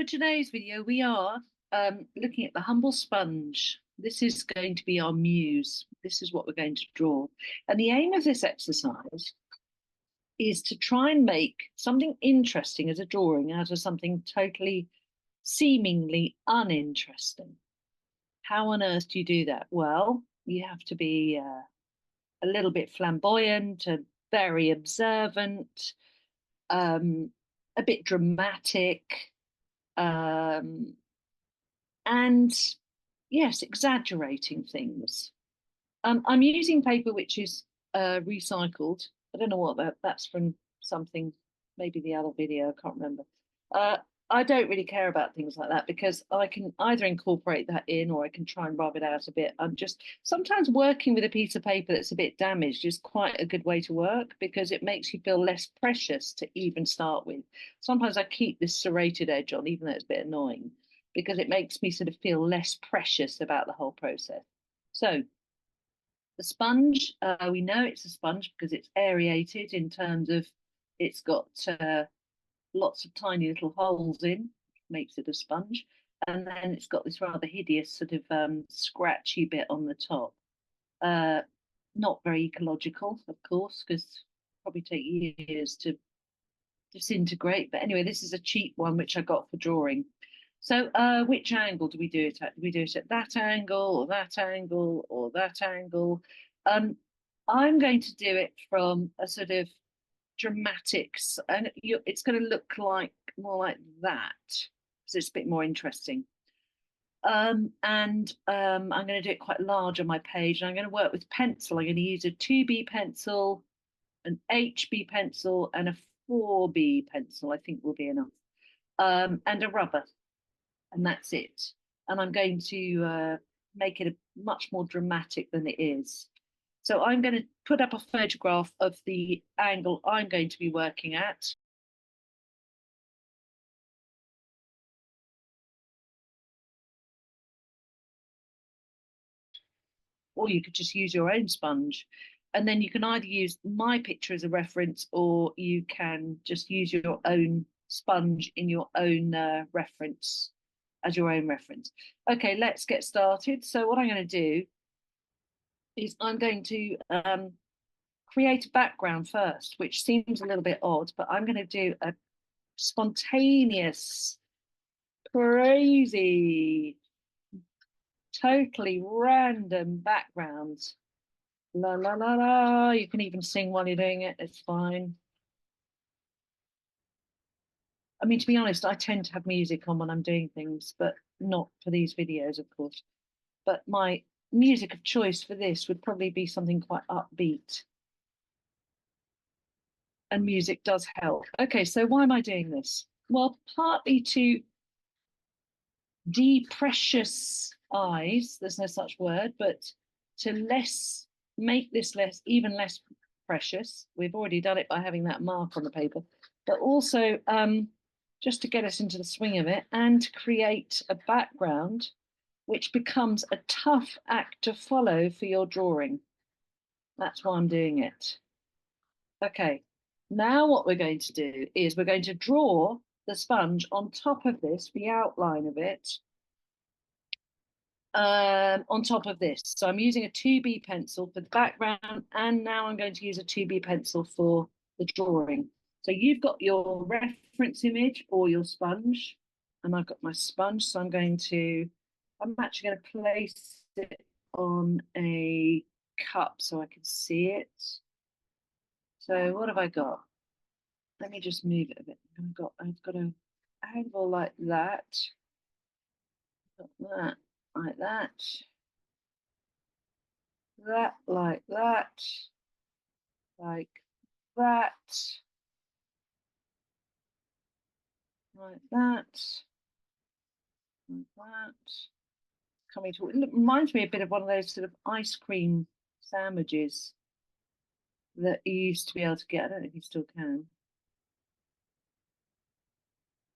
For today's video, we are looking at the humble sponge. This is going to be our muse. This is what we're going to draw. And the aim of this exercise is to try and make something interesting as a drawing out of something totally seemingly uninteresting. How on earth do you do that? Well, you have to be a little bit flamboyant and very observant, a bit dramatic, um, and yes, exaggerating things. I'm using paper which is recycled. I don't know what that's from something, maybe the other video, I can't remember. Uh, I don't really care about things like that because I can either incorporate that in or I can try and rub it out a bit. I'm just sometimes working with a piece of paper that's a bit damaged is quite a good way to work because it makes you feel less precious to even start with. Sometimes I keep this serrated edge on, even though it's a bit annoying, because it makes me sort of feel less precious about the whole process. So the sponge, we know it's a sponge because it's aerated in terms of it's got lots of tiny little holes in, makes it a sponge. And then it's got this rather hideous sort of scratchy bit on the top. Uh, Not very ecological, of course, because probably take years to disintegrate. But anyway, this is a cheap one which I got for drawing. So which angle do we do it at? Do we do it at that angle or that angle or that angle? Um, I'm going to do it from a sort of dramatics, and it's going to look like more like that, so it's a bit more interesting. I'm going to do it quite large on my page, and I'm going to work with pencil. I'm going to use a 2B pencil, an HB pencil, and a 4B pencil, I think will be enough, and a rubber, and that's it. And I'm going to make it a much more dramatic than it is. So I'm going to put up a photograph of the angle I'm going to be working at. Or you could just use your own sponge. And then you can either use my picture as a reference or you can just use your own sponge in your own reference as your own reference. Okay, let's get started. So what I'm going to do is I'm going to create a background first, which seems a little bit odd, but I'm going to do a spontaneous, crazy, totally random background. La la la la. You can even sing while you're doing it. It's fine. I mean, to be honest, I tend to have music on when I'm doing things, but not for these videos, of course. But my music of choice for this would probably be something quite upbeat. And music does help. Okay, so why am I doing this? Well, partly to deprecious eyes, there's no such word, but to make this even less precious. We've already done it by having that mark on the paper, but also just to get us into the swing of it and create a background which becomes a tough act to follow for your drawing. That's why I'm doing it. Okay, now what we're going to do is we're going to draw the sponge on top of this, the outline of it, on top of this. So I'm using a 2B pencil for the background, and now I'm going to use a 2B pencil for the drawing. So you've got your reference image or your sponge, and I've got my sponge. So I'm actually going to place it on a cup so I can see it. So what have I got? Let me just move it a bit. I've got an angle like that, like that, that, like that, like that, like that, like that. Coming to it reminds me a bit of one of those sort of ice cream sandwiches that you used to be able to get. I don't know if you still can.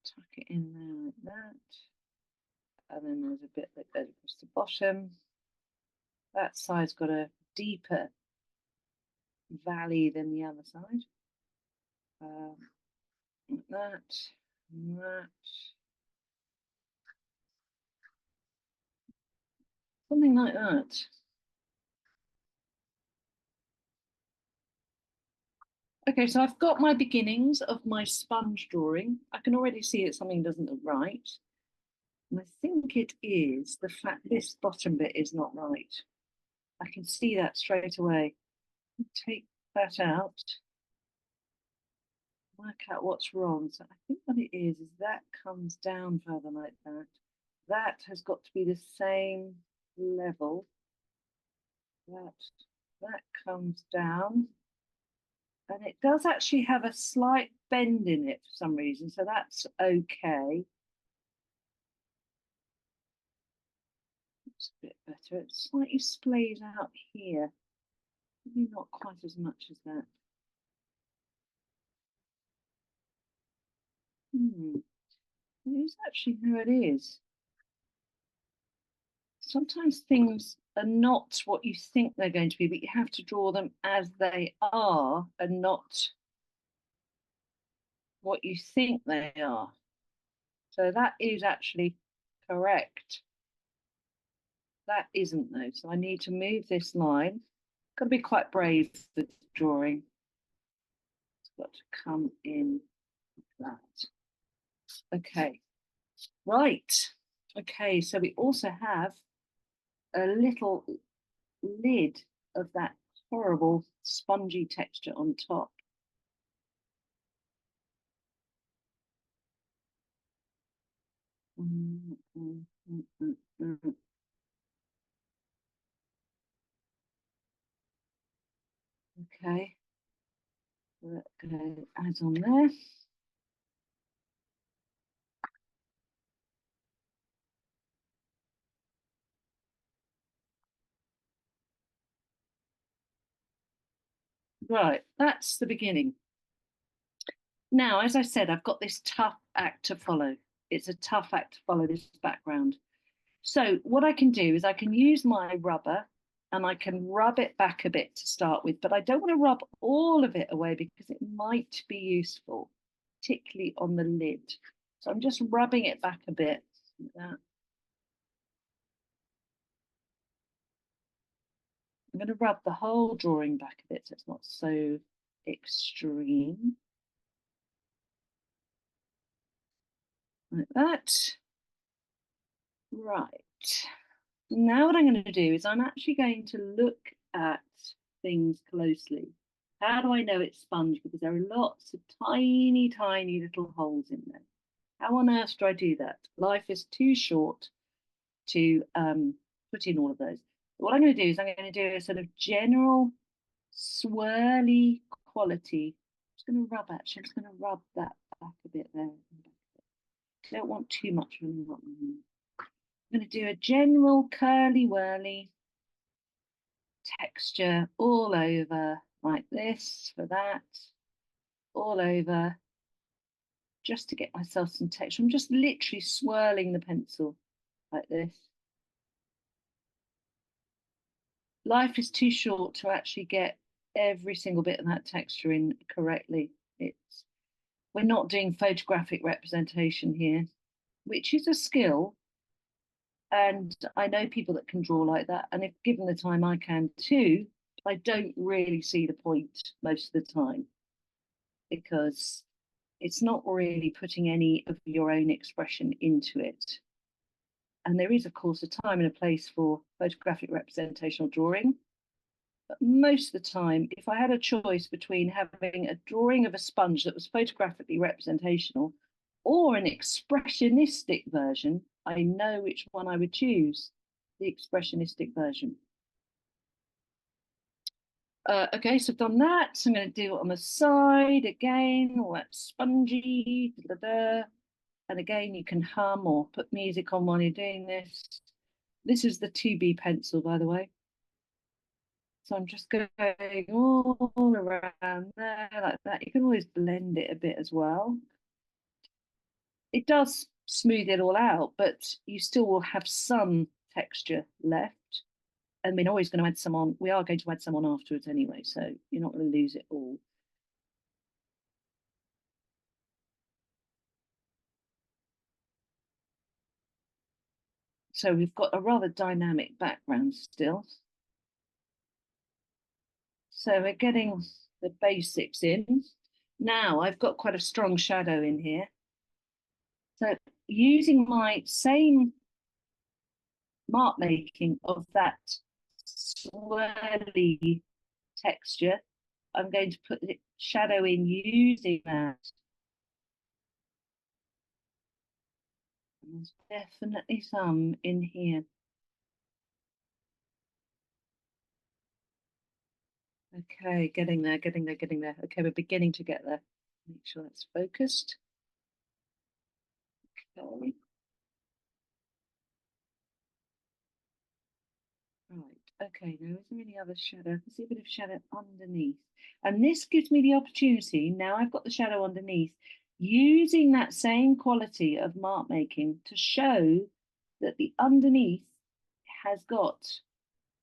Tuck it in there like that. And then there's a bit that goes across the bottom. That side's got a deeper valley than the other side. Like that, that. Something like that. Okay, so I've got my beginnings of my sponge drawing. I can already see that something doesn't look right. And I think it is the fact this bottom bit is not right. I can see that straight away. Take that out, work out what's wrong. So I think what it is that comes down further like that. That has got to be the same level. That comes down. And it does actually have a slight bend in it for some reason, so that's okay. It's a bit better. It slightly splays out here. Maybe not quite as much as that. It is actually how it is. Sometimes things are not what you think they're going to be, but you have to draw them as they are and not what you think they are. So that is actually correct. That isn't though. So I need to move this line. Got to be quite brave with drawing. It's got to come in like that. Okay. Right. Okay, so we also have a little lid of that horrible spongy texture on top. Okay, let's go add on there. Right, that's the beginning. Now, as I said, I've got this tough act to follow. It's a tough act to follow this background. So what I can do is I can use my rubber and I can rub it back a bit to start with, but I don't want to rub all of it away because it might be useful, particularly on the lid. So I'm just rubbing it back a bit like that. I'm going to rub the whole drawing back a bit so it's not so extreme. Like that. Right. Now what I'm going to do is I'm actually going to look at things closely. How do I know it's sponge? Because there are lots of tiny, tiny little holes in there. How on earth do I do that? Life is too short to put in all of those. What I'm going to do is I'm going to do a sort of general swirly quality. I'm just going to rub actually. I'm just going to rub that back a bit there. I don't want too much. I'm going to do a general curly whirly texture all over like this for that, all over, just to get myself some texture. I'm just literally swirling the pencil like this. Life is too short to actually get every single bit of that texture in correctly. We're not doing photographic representation here, which is a skill. And I know people that can draw like that. And if given the time, I can too. I don't really see the point most of the time because it's not really putting any of your own expression into it. And there is, of course, a time and a place for photographic representational drawing. But most of the time, if I had a choice between having a drawing of a sponge that was photographically representational or an expressionistic version, I know which one I would choose, the expressionistic version. Okay, so I've done that. So I'm going to do it on the side again, all that spongy. Da, da, da. And again, you can hum or put music on while you're doing this. This is the 2B pencil, by the way. So I'm just going all around there like that. You can always blend it a bit as well. It does smooth it all out, but you still will have some texture left. And we're always going to add some on. We are going to add some on afterwards anyway, so you're not going to lose it all. So we've got a rather dynamic background still. So we're getting the basics in. Now I've got quite a strong shadow in here. So using my same mark making of that swirly texture, I'm going to put the shadow in using that. And there's definitely some in here. Okay, getting there, getting there, getting there. Okay, we're beginning to get there. Make sure that's focused. Okay. Right, okay, now is there any other shadow? I can see a bit of shadow underneath. And this gives me the opportunity, now I've got the shadow underneath, using that same quality of mark making to show that the underneath has got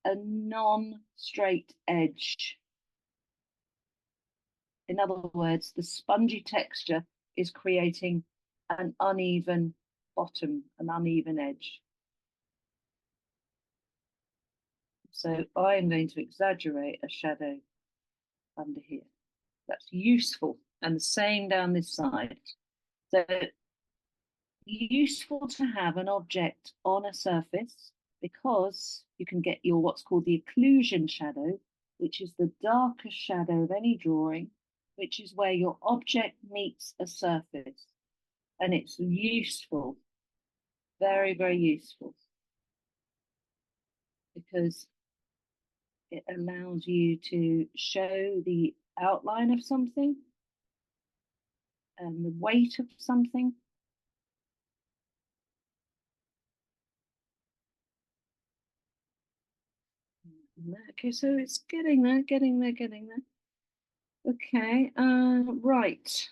a non-straight edge. In other words, the spongy texture is creating an uneven bottom, an uneven edge. So I am going to exaggerate a shadow under here. That's useful. And the same down this side. So useful to have an object on a surface because you can get your what's called the occlusion shadow, which is the darkest shadow of any drawing, which is where your object meets a surface. And it's useful, very, very useful, because it allows you to show the outline of something and the weight of something. Okay, so it's getting there, getting there, getting there. Okay, right.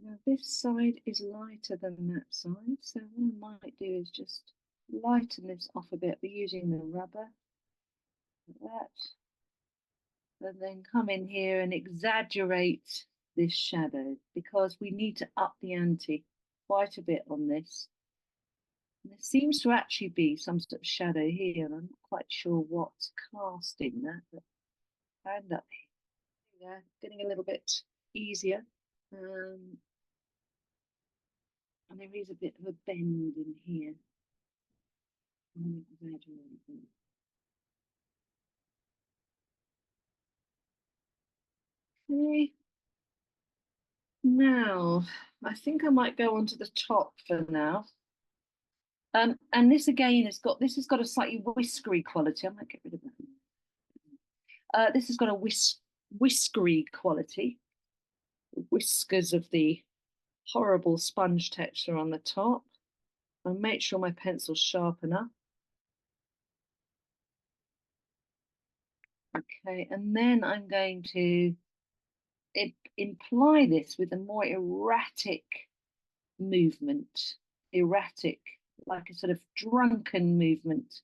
Now this side is lighter than that side, so what I might do is just lighten this off a bit by using the rubber, like that, and then come in here and exaggerate this shadow because we need to up the ante quite a bit on this. And there seems to actually be some sort of shadow here, and I'm not quite sure what's casting that, but I end up here, getting a little bit easier. And there is a bit of a bend in here. Okay. Now, I think I might go on to the top for now. And this again has got a slightly whiskery quality. I might get rid of that. This has got a whiskery quality. Whiskers of the horrible sponge texture on the top. I'll make sure my pencil's sharp enough. Okay, and then I'm going to imply this with a more erratic movement, erratic, like a sort of drunken movement.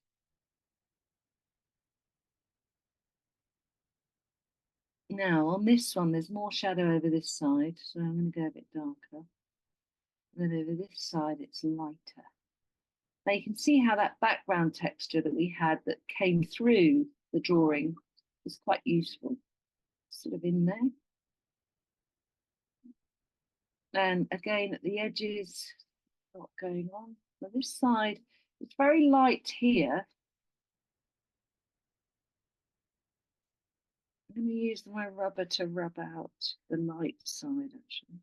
Now on this one, there's more shadow over this side, so I'm going to go a bit darker. And then over this side, it's lighter. Now you can see how that background texture that we had that came through the drawing is quite useful, sort of in there. And again, at the edges, what's going on? Now this side, it's very light here. I'm going to use my rubber to rub out the light side, actually.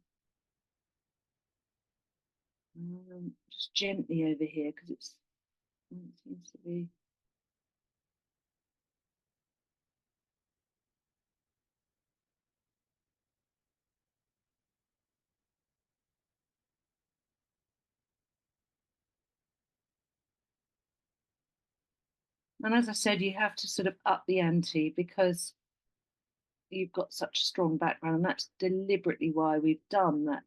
Just gently over here, because it seems to be. And as I said, you have to sort of up the ante because you've got such a strong background. And that's deliberately why we've done that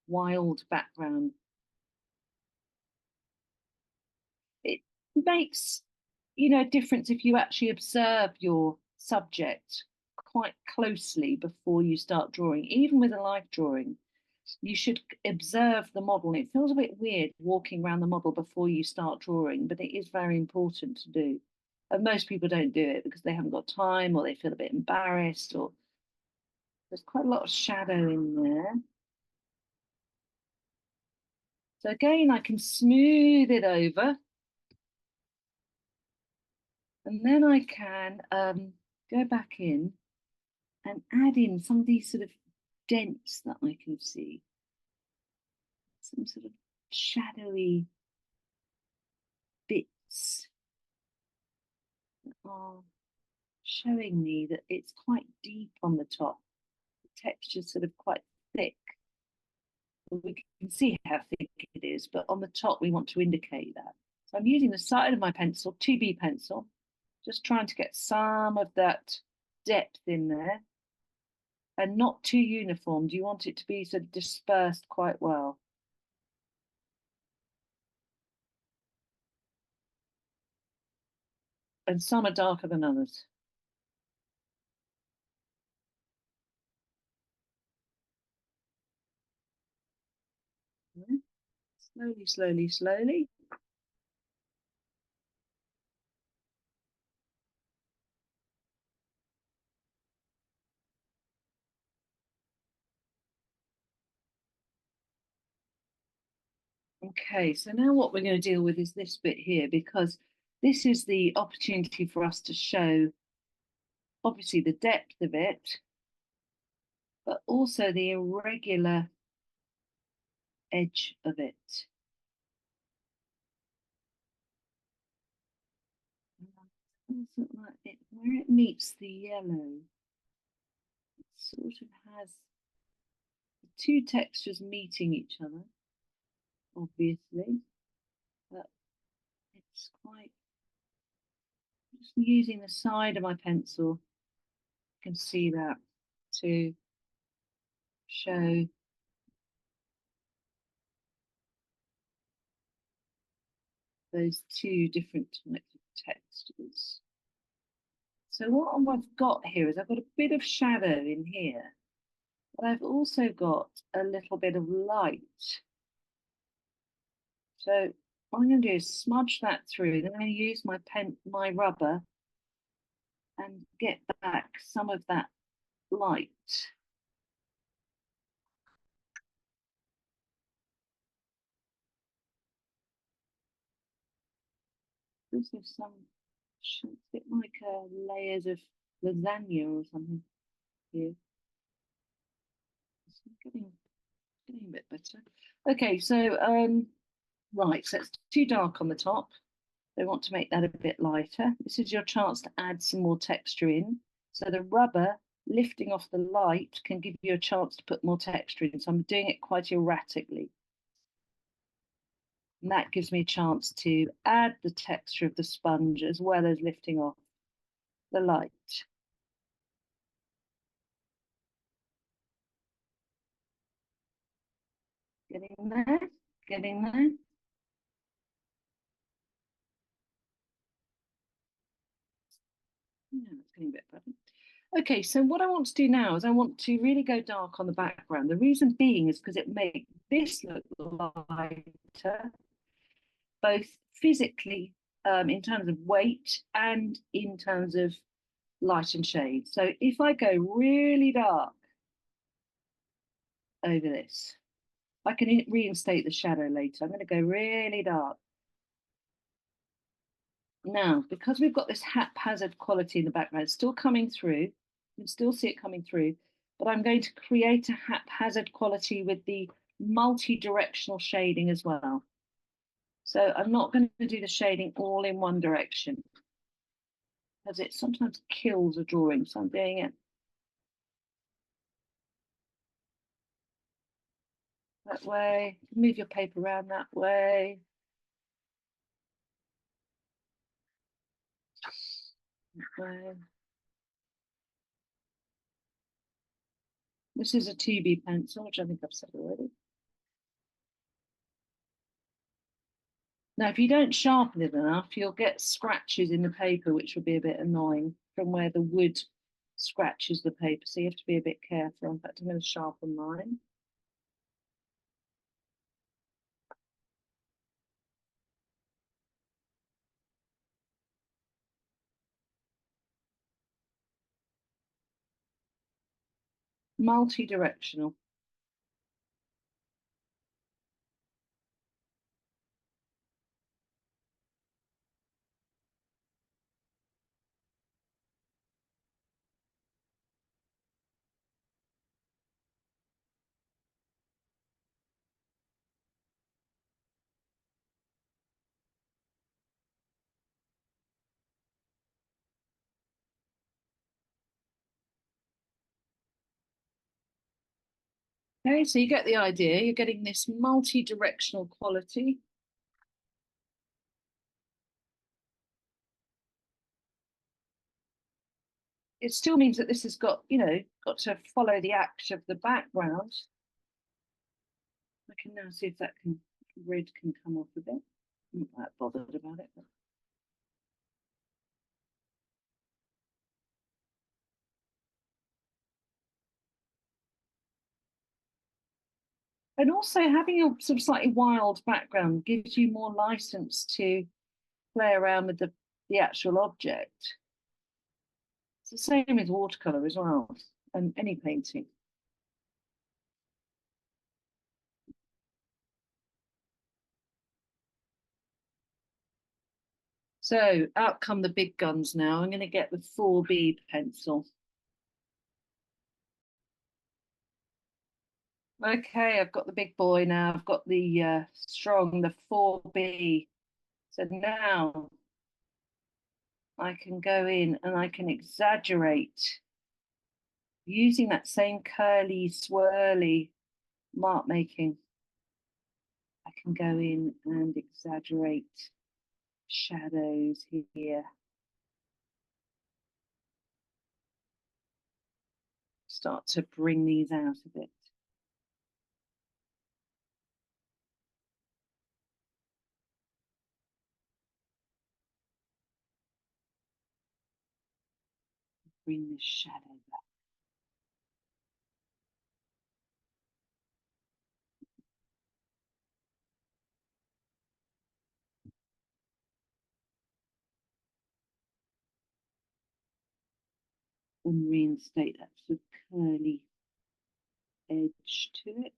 wild background. It makes, a difference if you actually observe your subject quite closely before you start drawing, even with a life drawing. you should observe the model. And it feels a bit weird walking around the model before you start drawing, but it is very important to do. And most people don't do it because they haven't got time or they feel a bit embarrassed, or there's quite a lot of shadow in there. So again, I can smooth it over. And then I can go back in and add in some of these sort of dents that I can see. Some sort of shadowy bits that are showing me that it's quite deep on the top. The texture's sort of quite thick. We can see how thick it is, but on the top we want to indicate that. So I'm using the side of my pencil, 2B pencil, just trying to get some of that depth in there, and not too uniform. You want it to be sort of dispersed quite well. And some are darker than others. Slowly, slowly, slowly. Okay, so now what we're going to deal with is this bit here, because this is the opportunity for us to show, obviously, the depth of it, but also the irregular edge of it. Like it, where it meets the yellow, it sort of has the two textures meeting each other, obviously, but it's quite, just using the side of my pencil, you can see that, to show those two different types of textures. So what I've got here is I've got a bit of shadow in here, but I've also got a little bit of light. So what I'm going to do is smudge that through. Then I'm going to use my rubber, and get back some of that light. Also some, a bit like layers of lasagna or something here. It's getting a bit better. Okay, so right, so it's too dark on the top. They want to make that a bit lighter. This is your chance to add some more texture in. So the rubber lifting off the light can give you a chance to put more texture in. So I'm doing it quite erratically. And that gives me a chance to add the texture of the sponge as well as lifting off the light. Getting there, getting there. Yeah, it's getting a bit better. Okay, so what I want to do now is I want to really go dark on the background. The reason being is because it makes this look lighter, both physically, in terms of weight, and in terms of light and shade. So if I go really dark over this, I can reinstate the shadow later. I'm going to go really dark. Now, because we've got this haphazard quality in the background, it's still coming through. You can still see it coming through, but I'm going to create a haphazard quality with the multi-directional shading as well. So I'm not going to do the shading all in one direction, because it sometimes kills a drawing. So I'm doing it that way. Move your paper around that way. That way. This is a 2B pencil, which I think I've said already. Now, if you don't sharpen it enough, you'll get scratches in the paper, which will be a bit annoying from where the wood scratches the paper. So you have to be a bit careful. In fact, I'm going to sharpen mine. multi-directional. Okay, so you get the idea. You're getting this multi-directional quality. It still means that this has got, got to follow the act of the background. I can now see if that red can come off a bit. I'm not that bothered about it. But... And also having a sort of slightly wild background gives you more license to play around with the actual object. It's the same with watercolor as well, and any painting. So out come the big guns now. I'm going to get the 4B pencil. Okay, I've got the big boy now. I've got the strong, the 4B. So now I can go in and I can exaggerate using that same curly, swirly mark making. I can go in and exaggerate shadows here. Start to bring these out a bit. Bring this shadow back. And reinstate that sort of curly edge to it.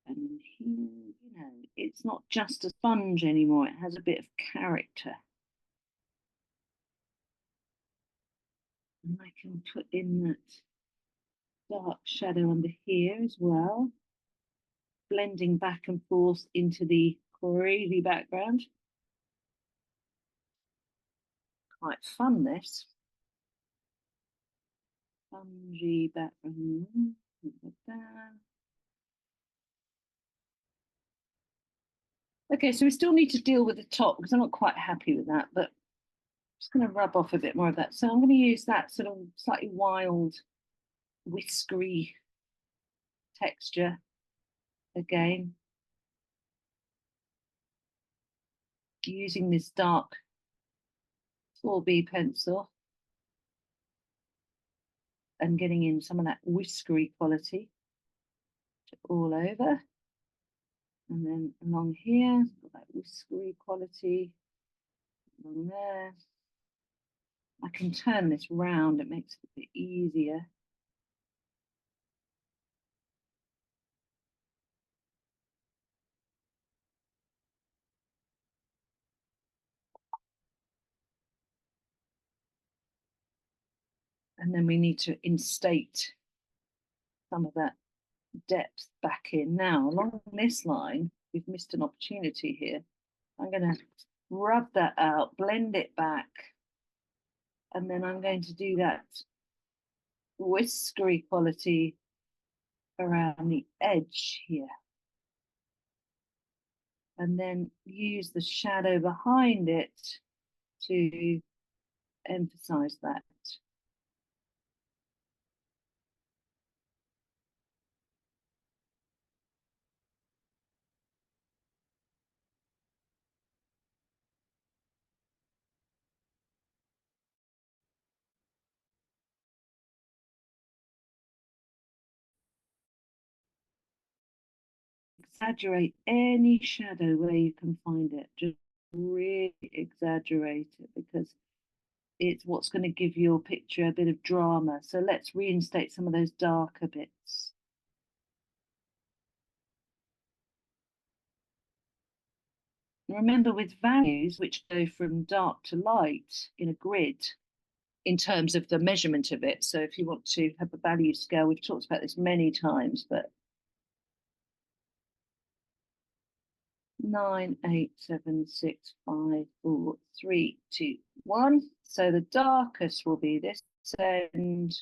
And here, it's not just a sponge anymore, it has a bit of character. And I can put in that dark shadow under here as well, blending back and forth into the crazy background. Quite fun, this. Spongy background. Okay, so we still need to deal with the top because I'm not quite happy with that, but I'm just going to rub off a bit more of that. So I'm going to use that sort of slightly wild, whiskery texture again, using this dark 4B pencil and getting in some of that whiskery quality all over. And then along here, got that whiskery quality along there. I can turn this round, it makes it a bit easier. And then we need to instate some of that depth back in. Now, along this line, we've missed an opportunity here. I'm going to rub that out, blend it back, and then I'm going to do that whiskery quality around the edge here. And then use the shadow behind it to emphasize that. Exaggerate any shadow where you can find it. Just really exaggerate it because it's what's going to give your picture a bit of drama. So let's reinstate some of those darker bits. Remember, with values which go from dark to light in a grid in terms of the measurement of it. So if you want to have a value scale, we've talked about this many times, but 9, 8, 7, 6, 5, 4, 3, 2, 1. So the darkest will be this end,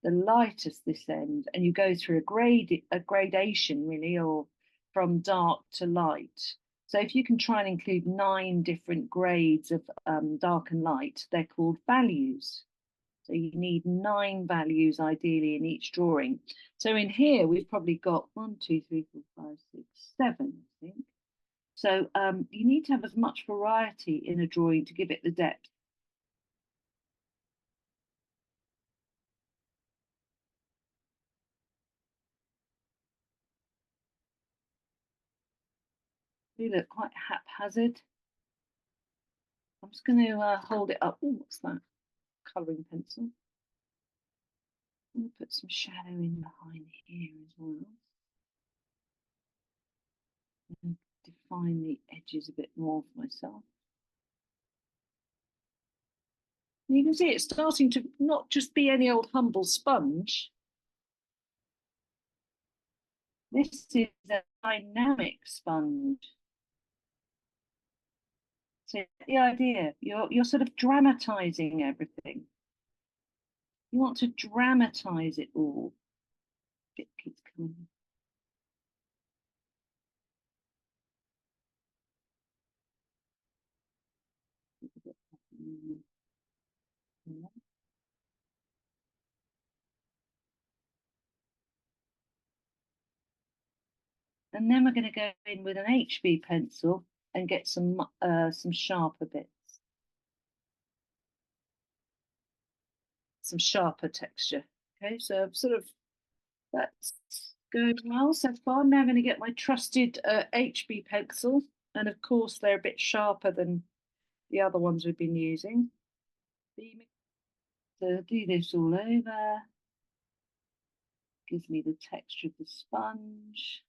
the lightest this end, and you go through a gradation really, or from dark to light. So if you can try and include 9 different grades of dark and light, they're called values. So you need 9 values ideally in each drawing. So in here, we've probably got 1, 2, 3, 4, 5, 6, 7, I think. So you need to have as much variety in a drawing to give it the depth. They look quite haphazard. I'm just going to hold it up. Oh, what's that? Colouring pencil. I'm going to put some shadow in behind here as well. And define the edges a bit more for myself. And you can see it's starting to not just be any old humble sponge. This is a dynamic sponge. So the idea, you're sort of dramatizing everything. You want to dramatize it all. It keeps coming. And then we're going to go in with an HB pencil and get some sharper bits, some sharper texture. Okay, so I've sort of that's going well so far. Now I'm going to get my trusted HB pencil, and of course they're a bit sharper than the other ones we've been using. So do this all over. Gives me the texture of the sponge.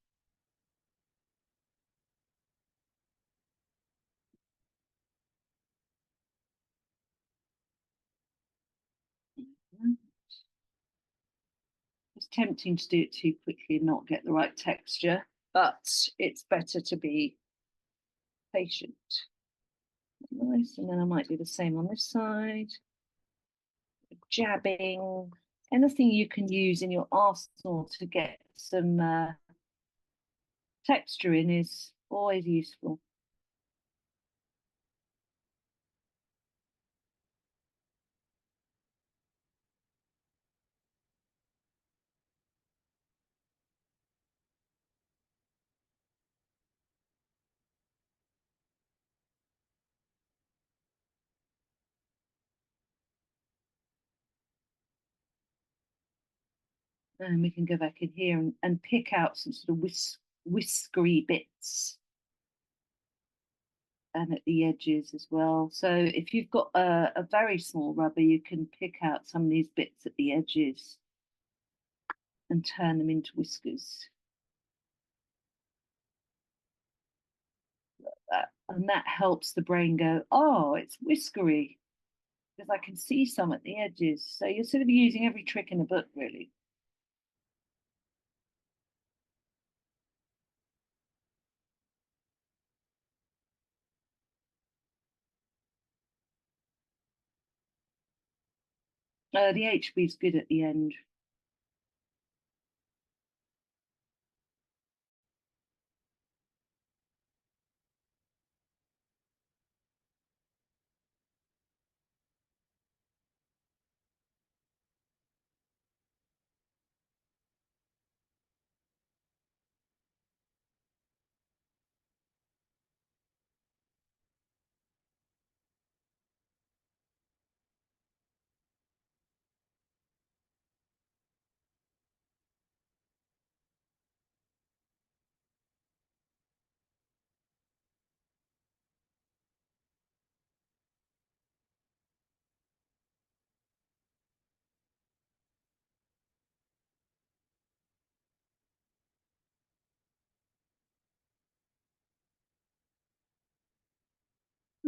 It's tempting to do it too quickly and not get the right texture, but it's better to be patient. Nice, and then I might do the same on this side. Jabbing, anything you can use in your arsenal to get some texture in is always useful. And we can go back in here and pick out some sort of whiskery bits and at the edges as well. So if you've got a very small rubber, you can pick out some of these bits at the edges and turn them into whiskers. And that helps the brain go, oh, it's whiskery, because I can see some at the edges. So you're sort of using every trick in the book, really. The HB is good at the end.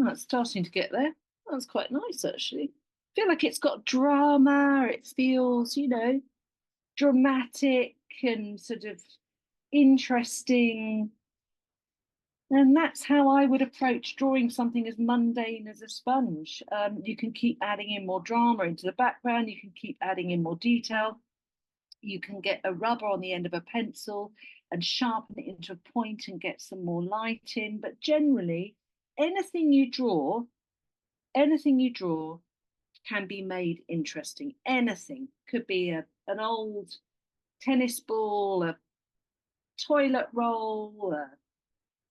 Oh, it's starting to get there. That's quite nice, actually. I feel like it's got drama. It feels, dramatic and sort of interesting. And that's how I would approach drawing something as mundane as a sponge. You can keep adding in more drama into the background. You can keep adding in more detail. You can get a rubber on the end of a pencil and sharpen it into a point and get some more light in. But generally, anything you draw, anything you draw can be made interesting. Anything could be an old tennis ball, a toilet roll, a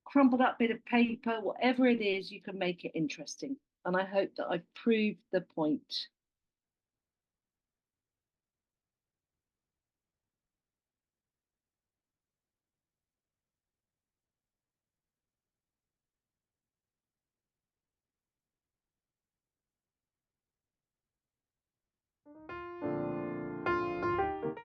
crumpled up bit of paper, whatever it is, you can make it interesting. And I hope that I've proved the point.